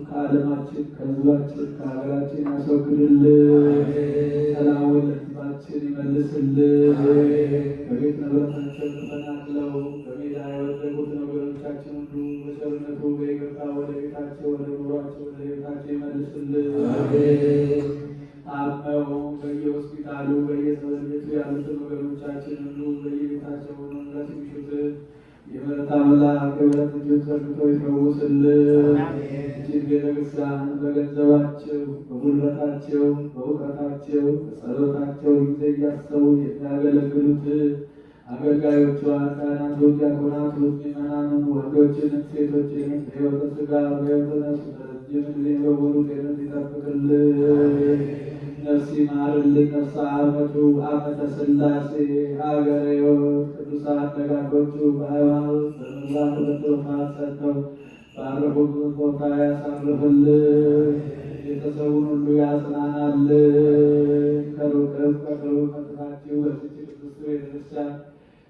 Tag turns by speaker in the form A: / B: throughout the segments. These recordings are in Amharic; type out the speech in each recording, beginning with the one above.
A: ከዓለማችን ከህዝባችን ከሀገራችን ያስወግድልን። ሰላሙን ለህዝባችን ይመልስልን። በቤት ንብረታቸው ተፈናቅለው በሜዳ የወደቁትን ወገኖቻችን ሁሉ በቸርነቱ በይቅርታ ወደ ቤታቸው ወደ ኑሯቸው ወደ ቤታቸው ይመልስልን። ታመው በየሆስፒታሉ በየጸበል ቤቱ ያሉትን ወገኖቻችን ሁሉ በየቤታቸው መምረት የሚሹት የምሕረት አምላክ የምሕረት እጁን ዘርግቶ ይፈውስልን። እጅግ ቤተክርስቲያን በገንዘባቸው በጉልበታቸው በእውቀታቸው በጸሎታቸው ጊዜ እያሰቡ የሚያገለግሉት አገልጋዮቿን ካህናቱን፣ ዲያቆናቱን፣ ምዕመናኑን ወንዶችንም ሴቶችንም በሕይወተ ሥጋ በሕይወተ ነፍስ ረጅም ጊዜ በሙሉ ጤንነት ይጠብቅልን። ነፍስ ይማርልን። ነፍሰ ዓመቱ ዓመተ ሥላሴ ሀገረ ሕይወት ቅዱሳን ደጋጎቹ በሃይማኖት በምግባር በትሩፋት ጸንተው ባረፉበት ቦታ ያሳርፍልን። ቤተሰቡን ሁሉ ያጽናናልን። ከሩቅም ከቅርብ መጥታችሁ በዚች ቅድስት ቤተክርስቲያን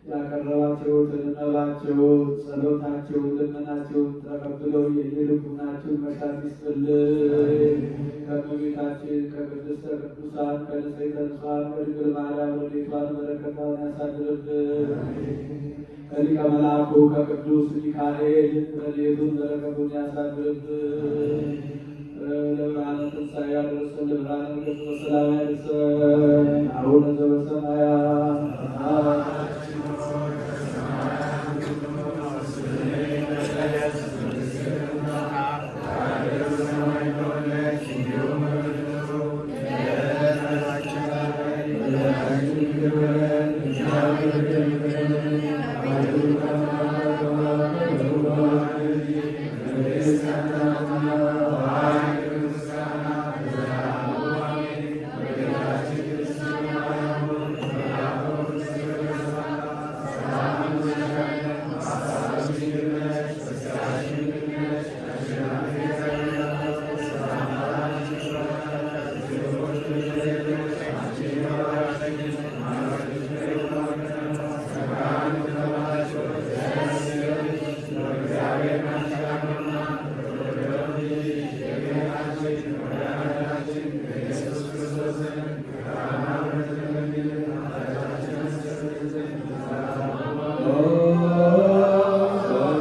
A: ያቀረባችሁትን መባችሁን፣ ጸሎታችሁን፣ ልመናችሁን ተቀብለው የልቡናችሁን መሻት ይስጥልን። ከእመቤታችን ከቅድስተ ቅዱሳን ከንጽሕተ ንጹሐን ከድንግል ማርያም ረድኤቷን በረከቷን ያሳድርብን። ከሊቀ መልአኩ ከቅዱስ ሚካኤል ረድኤቱን በረከቱን ያሳድርብን። ለብርሃነ ትንሣኤ ያደርሰን። ለብርሃነ ልደቱ በሰላም ያድርሰን። አቡነ ዘበሰማያት
B: Amen.